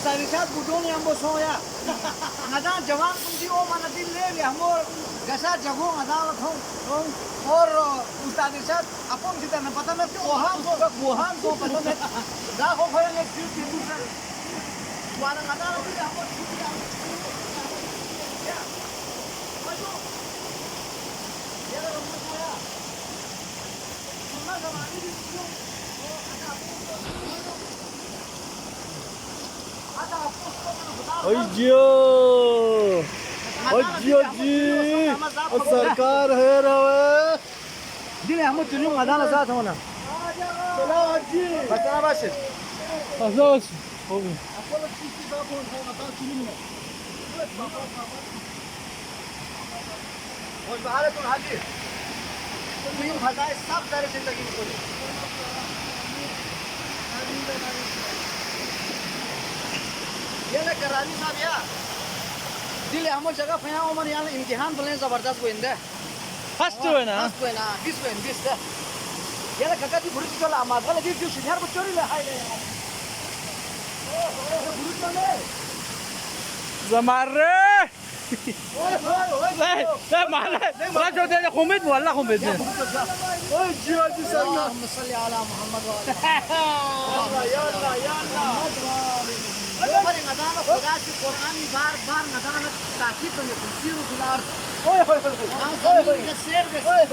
ustadisat budon yang bosoya. Ngadan jawab kunci o mana dille ya mor gasa jago ngadan thong thong और ustadisat apon kita na pata na bohan ko pata na da ko khoya ne siu siu sa wana ngadan ri apon siu ya majo ya ro moya sunna zamani di siu o ada apon अज्जियो अज्जियो जी सरकार है रवे दिले हम चुनु ngadan la साथ होना चला अज्जी बता बाश अजोस हो गई apolo chiki da bon ho ngadan chunu ne और बाहर तो हाजी तो मीम खजाए सब तरह से लगी को ये ले करानी साहब या दिले हम जगह फया उमर यहाँ इम्तिहान बोले जबरदस्त को इंदे फर्स्ट है ना फर्स्ट को ना दिस ये ले कका दी बुरी चला आमाज वाले दी जो शिकार को चोरी ले हाय ले ओ बुरी चले जमारे ओए لا معنا لا جو ده خميد ولا خميد ओए जियो जी सरकार اللهم صل على محمد وعلى يلا يلا हमारे नदान खुदा की कुरान बार नदान ताकीद में कुर्सी रुलार ओए होए होए